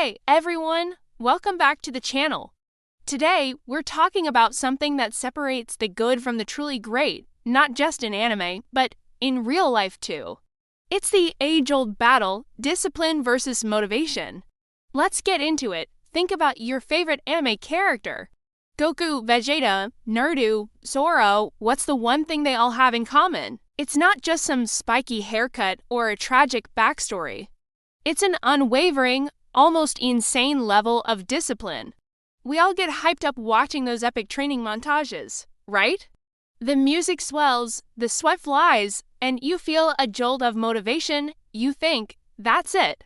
Hey everyone, welcome back to the channel. Today, we're talking about something that separates the good from the truly great, not just in anime, but in real life too. It's the age-old battle, discipline versus motivation. Let's get into it. Think about your favorite anime character. Goku, Vegeta, Naruto, Zoro, what's the one thing they all have in common? It's not just some spiky haircut or a tragic backstory. It's an unwavering, almost insane level of discipline. We all get hyped up watching those epic training montages, right? The music swells, the sweat flies, and you feel a jolt of motivation. You think, that's it.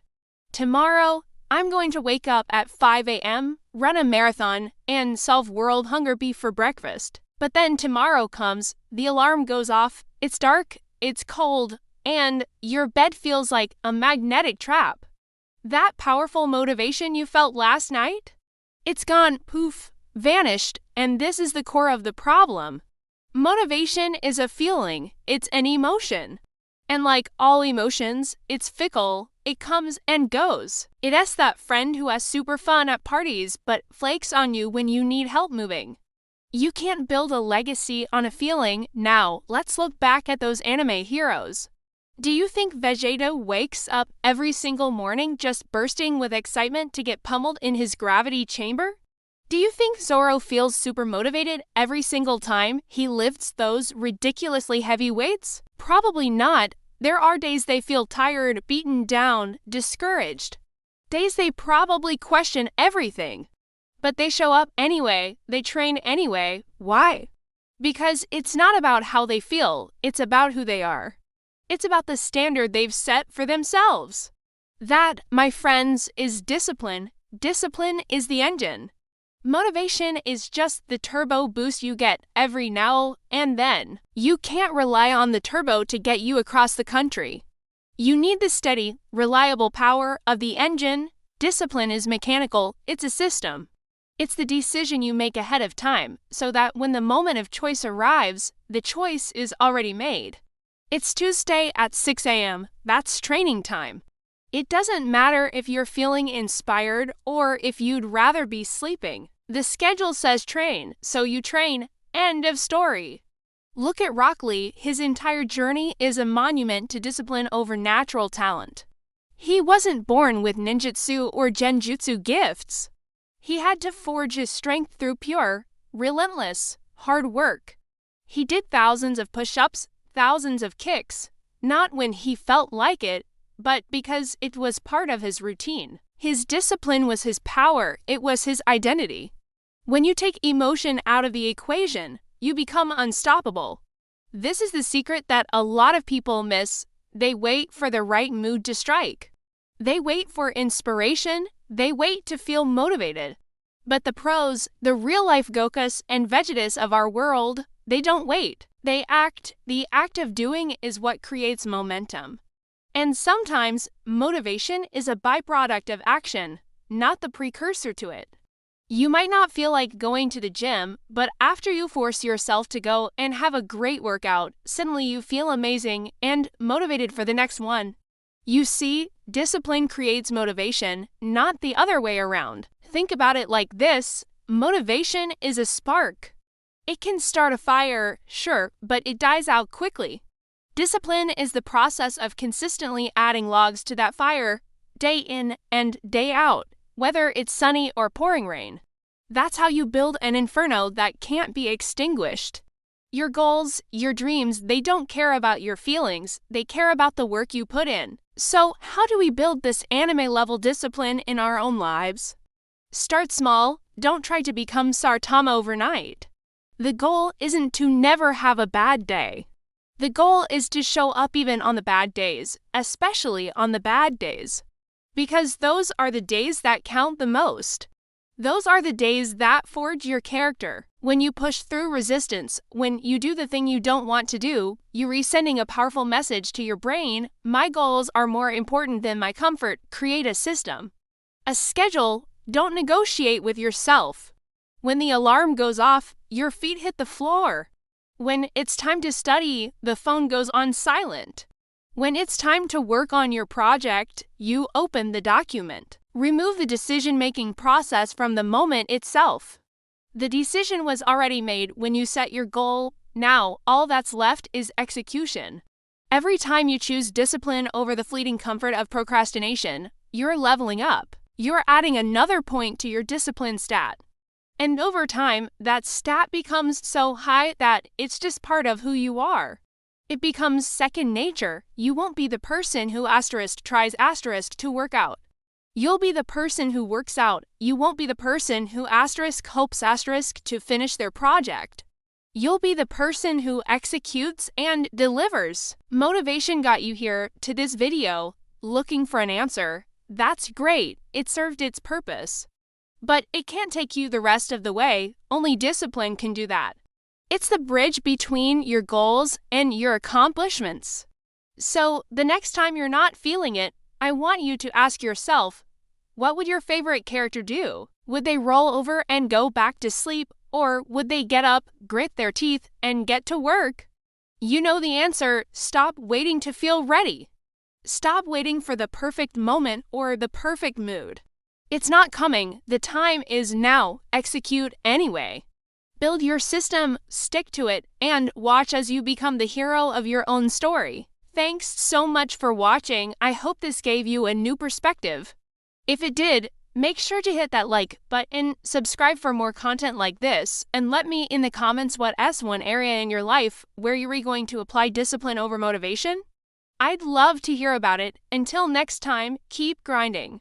Tomorrow, I'm going to wake up at 5 a.m., run a marathon, and solve world hunger beef for breakfast. But then tomorrow comes, the alarm goes off, it's dark, it's cold, and your bed feels like a magnetic trap. That powerful motivation you felt last night? It's gone, poof, vanished, and this is the core of the problem. Motivation is a feeling, it's an emotion. And like all emotions, it's fickle, it comes and goes. It's that friend who has super fun at parties but flakes on you when you need help moving. You can't build a legacy on a feeling. Now, let's look back at those anime heroes. Do you think Vegeta wakes up every single morning just bursting with excitement to get pummeled in his gravity chamber? Do you think Zoro feels super motivated every single time he lifts those ridiculously heavy weights? Probably not. There are days they feel tired, beaten down, discouraged. Days they probably question everything. But they show up anyway, they train anyway. Why? Because it's not about how they feel, it's about who they are. It's about the standard they've set for themselves. That, my friends, is discipline. Discipline is the engine. Motivation is just the turbo boost you get every now and then. You can't rely on the turbo to get you across the country. You need the steady, reliable power of the engine. Discipline is mechanical, it's a system. It's the decision you make ahead of time, so that when the moment of choice arrives, the choice is already made. It's Tuesday at 6 a.m., that's training time. It doesn't matter if you're feeling inspired or if you'd rather be sleeping. The schedule says train, so you train. End of story. Look at Rock Lee, his entire journey is a monument to discipline over natural talent. He wasn't born with ninjutsu or genjutsu gifts. He had to forge his strength through pure, relentless, hard work. He did thousands of push-ups, thousands of kicks, not when he felt like it, but because it was part of his routine. His discipline was his power, it was his identity. When you take emotion out of the equation, you become unstoppable. This is the secret that a lot of people miss. They wait for the right mood to strike. They wait for inspiration, they wait to feel motivated. But the pros, the real-life Gokus and Vegetas of our world, they don't wait. They act. The act of doing is what creates momentum. And sometimes, motivation is a byproduct of action, not the precursor to it. You might not feel like going to the gym, but after you force yourself to go and have a great workout, suddenly you feel amazing and motivated for the next one. You see, discipline creates motivation, not the other way around. Think about it like this: motivation is a spark. It can start a fire, sure, but it dies out quickly. Discipline is the process of consistently adding logs to that fire, day in and day out, whether it's sunny or pouring rain. That's how you build an inferno that can't be extinguished. Your goals, your dreams, they don't care about your feelings, they care about the work you put in. So, how do we build this anime-level discipline in our own lives? Start small, don't try to become Saitama overnight. The goal isn't to never have a bad day. The goal is to show up even on the bad days, especially on the bad days. Because those are the days that count the most. Those are the days that forge your character. When you push through resistance, when you do the thing you don't want to do, you're resending a powerful message to your brain: my goals are more important than my comfort. Create a system. A schedule. Don't negotiate with yourself. When the alarm goes off, your feet hit the floor. When it's time to study, the phone goes on silent. When it's time to work on your project, you open the document. Remove the decision-making process from the moment itself. The decision was already made when you set your goal. Now, all that's left is execution. Every time you choose discipline over the fleeting comfort of procrastination, you're leveling up. You're adding another point to your discipline stat. And over time, that stat becomes so high that it's just part of who you are. It becomes second nature. You won't be the person who tries to work out. You'll be the person who works out. You won't be the person who hopes to finish their project. You'll be the person who executes and delivers. Motivation got you here to this video, looking for an answer. That's great. It served its purpose. But it can't take you the rest of the way. Only discipline can do that. It's the bridge between your goals and your accomplishments. So, the next time you're not feeling it, I want you to ask yourself, what would your favorite character do? Would they roll over and go back to sleep, or would they get up, grit their teeth, and get to work? You know the answer. Stop waiting to feel ready. Stop waiting for the perfect moment or the perfect mood. It's not coming. The time is now. Execute anyway. Build your system, stick to it, and watch as you become the hero of your own story. Thanks so much for watching. I hope this gave you a new perspective. If it did, make sure to hit that like button, subscribe for more content like this, and let me in the comments what's one area in your life where you're going to apply discipline over motivation. I'd love to hear about it. Until next time, keep grinding.